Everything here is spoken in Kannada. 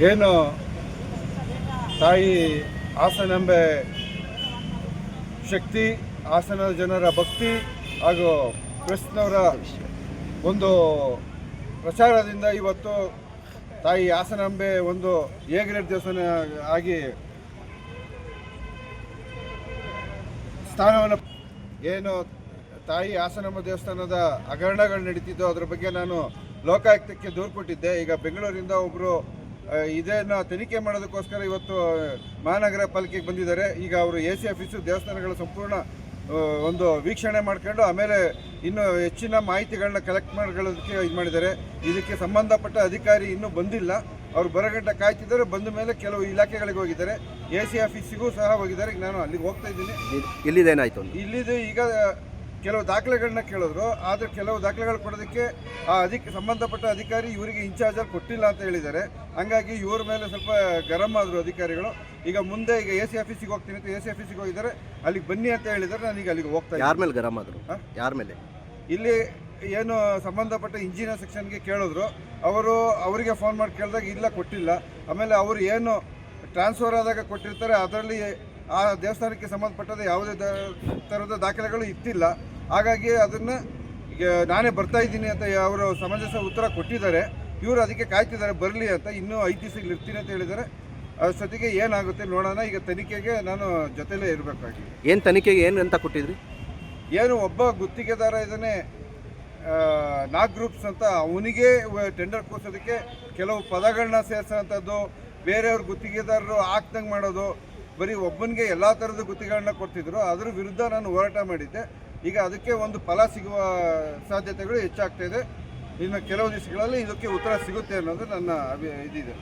ಏನು ತಾಯಿ ಹಾಸನಾಂಬೆ ಶಕ್ತಿ, ಹಾಸನದ ಜನರ ಭಕ್ತಿ ಹಾಗೂ ಪ್ರೆಸ್ನವರ ಒಂದು ಪ್ರಚಾರದಿಂದ ಇವತ್ತು ತಾಯಿ ಹಾಸನಾಂಬೆ ಒಂದು ಎ ಗ್ರೇಡ್ ದೇವಸ್ಥಾನ ಆಗಿ ಸ್ಥಾನವನ್ನು ಏನು ತಾಯಿ ಹಾಸನಾಂಬೆ ದೇವಸ್ಥಾನದ ಹಗರಣಗಳು ನಡೀತಿದ್ದೋ ಅದರ ಬಗ್ಗೆ ನಾನು ಲೋಕಾಯುಕ್ತಕ್ಕೆ ದೂರು ಕೊಟ್ಟಿದ್ದೆ. ಈಗ ಬೆಂಗಳೂರಿಂದ ಒಬ್ಬರು ಇದನ್ನು ತನಿಖೆ ಮಾಡೋದಕ್ಕೋಸ್ಕರ ಇವತ್ತು ಮಹಾನಗರ ಪಾಲಿಕೆಗೆ ಬಂದಿದ್ದಾರೆ. ಈಗ ಅವರು AC ಆಫೀಸು ದೇವಸ್ಥಾನಗಳ ಸಂಪೂರ್ಣ ಒಂದು ವೀಕ್ಷಣೆ ಮಾಡ್ಕೊಂಡು ಆಮೇಲೆ ಇನ್ನು ಹೆಚ್ಚಿನ ಮಾಹಿತಿಗಳನ್ನ ಕಲೆಕ್ಟ್ ಮಾಡೋದಕ್ಕೆ ಇದು ಮಾಡಿದ್ದಾರೆ. ಇದಕ್ಕೆ ಸಂಬಂಧಪಟ್ಟ ಅಧಿಕಾರಿ ಇನ್ನೂ ಬಂದಿಲ್ಲ. ಅವರು ಬರಗಂಟ ಕಾಯ್ತಿದ್ದಾರೆ. ಬಂದ ಮೇಲೆ ಕೆಲವು ಇಲಾಖೆಗಳಿಗೆ ಹೋಗಿದ್ದಾರೆ, AC ಆಫೀಸಿಗೂ ಸಹ ಹೋಗಿದ್ದಾರೆ. ಈಗ ನಾನು ಅಲ್ಲಿಗೆ ಹೋಗ್ತಾ ಇದ್ದೀನಿ. ಇಲ್ಲಿದೇನಾಯಿತು? ಇಲ್ಲಿದು ಈಗ ಕೆಲವು ದಾಖಲೆಗಳನ್ನ ಕೇಳಿದ್ರು, ಆದರೆ ಕೆಲವು ದಾಖಲೆಗಳು ಕೊಡೋದಕ್ಕೆ ಸಂಬಂಧಪಟ್ಟ ಅಧಿಕಾರಿ ಇವರಿಗೆ ಇನ್ಚಾರ್ಜಲ್ಲಿ ಕೊಟ್ಟಿಲ್ಲ ಅಂತ ಹೇಳಿದ್ದಾರೆ. ಹಂಗಾಗಿ ಇವ್ರ ಮೇಲೆ ಸ್ವಲ್ಪ ಗರಂ ಆದರು ಅಧಿಕಾರಿಗಳು. ಈಗ ಮುಂದೆ ಈಗ AC ಆಫೀಸಿಗೆ ಹೋಗ್ತೀನಿ ಅಂತ AC ಆಫೀಸಿಗೆ ಹೋಗಿದ್ದಾರೆ. ಅಲ್ಲಿಗೆ ಬನ್ನಿ ಅಂತ ಹೇಳಿದ್ದಾರೆ. ನಾನೀಗ ಅಲ್ಲಿಗೆ ಹೋಗ್ತಾ ಇದ್ದೀನಿ. ಯಾರ ಮೇಲೆ ಗರಂ ಆದರು? ಯಾರ ಮೇಲೆ? ಇಲ್ಲಿ ಏನು ಸಂಬಂಧಪಟ್ಟ ಇಂಜಿನಿಯರ್ ಸೆಕ್ಷನ್ಗೆ ಕೇಳಿದ್ರು. ಅವರಿಗೆ ಫೋನ್ ಮಾಡಿ ಕೇಳಿದಾಗ ಇಲ್ಲ ಕೊಟ್ಟಿಲ್ಲ. ಆಮೇಲೆ ಅವರು ಏನು ಟ್ರಾನ್ಸ್ಫರ್ ಆದಾಗ ಕೊಟ್ಟಿರ್ತಾರೆ ಅದರಲ್ಲಿ ಆ ದೇವಸ್ಥಾನಕ್ಕೆ ಸಂಬಂಧಪಟ್ಟದ ಯಾವುದೇ ಥರದ ದಾಖಲೆಗಳು ಇತ್ತಿಲ್ಲ. ಹಾಗಾಗಿ ಅದನ್ನು ಈಗ ನಾನೇ ಬರ್ತಾ ಇದ್ದೀನಿ ಅಂತ ಅವರು ಸಮಂಜಸ ಉತ್ತರ ಕೊಟ್ಟಿದ್ದಾರೆ. ಇವರು ಅದಕ್ಕೆ ಕಾಯ್ತಿದ್ದಾರೆ ಬರಲಿ ಅಂತ. ಇನ್ನೂ 5 ದಿವಸ ಇಲ್ಲಿ ಇರ್ತೀನಿ ಅಂತ ಹೇಳಿದ್ದಾರೆ. ಅಷ್ಟೊತ್ತಿಗೆ ಏನಾಗುತ್ತೆ ನೋಡೋಣ. ಈಗ ತನಿಖೆಗೆ ನಾನು ಜೊತೆಲೇ ಇರಬೇಕಾಗಿದೆ. ಏನು ತನಿಖೆಗೆ ಏನು ಅಂತ ಕೊಟ್ಟಿದ್ರಿ? ಏನು ಒಬ್ಬ ಗುತ್ತಿಗೆದಾರ ಇದನ್ನೇ ನಾಗ್ ಗ್ರೂಪ್ಸ್ ಅಂತ ಅವನಿಗೆ ಟೆಂಡರ್ ಕೂರಿಸೋದಕ್ಕೆ ಕೆಲವು ಪದಗಳನ್ನ ಸೇರಿಸೋಂಥದ್ದು, ಬೇರೆಯವ್ರ ಗುತ್ತಿಗೆದಾರರು ಹಾಕ್ದಂಗೆ ಮಾಡೋದು, ಬರೀ ಒಬ್ಬನಿಗೆ ಎಲ್ಲ ಥರದ ಗುತ್ತಿಗೆಗಳನ್ನ ಕೊಡ್ತಿದ್ರು. ಅದ್ರ ವಿರುದ್ಧ ನಾನು ಹೋರಾಟ ಮಾಡಿದ್ದೆ. ಈಗ ಅದಕ್ಕೆ ಒಂದು ಫಲ ಸಿಗುವ ಸಾಧ್ಯತೆಗಳು ಹೆಚ್ಚಾಗ್ತಾ ಇದೆ. ಇನ್ನು ಕೆಲವು ದಿವಸಗಳಲ್ಲಿ ಇದಕ್ಕೆ ಉತ್ತರ ಸಿಗುತ್ತೆ ಅನ್ನೋದು ನನ್ನ ಇದಿದೆ.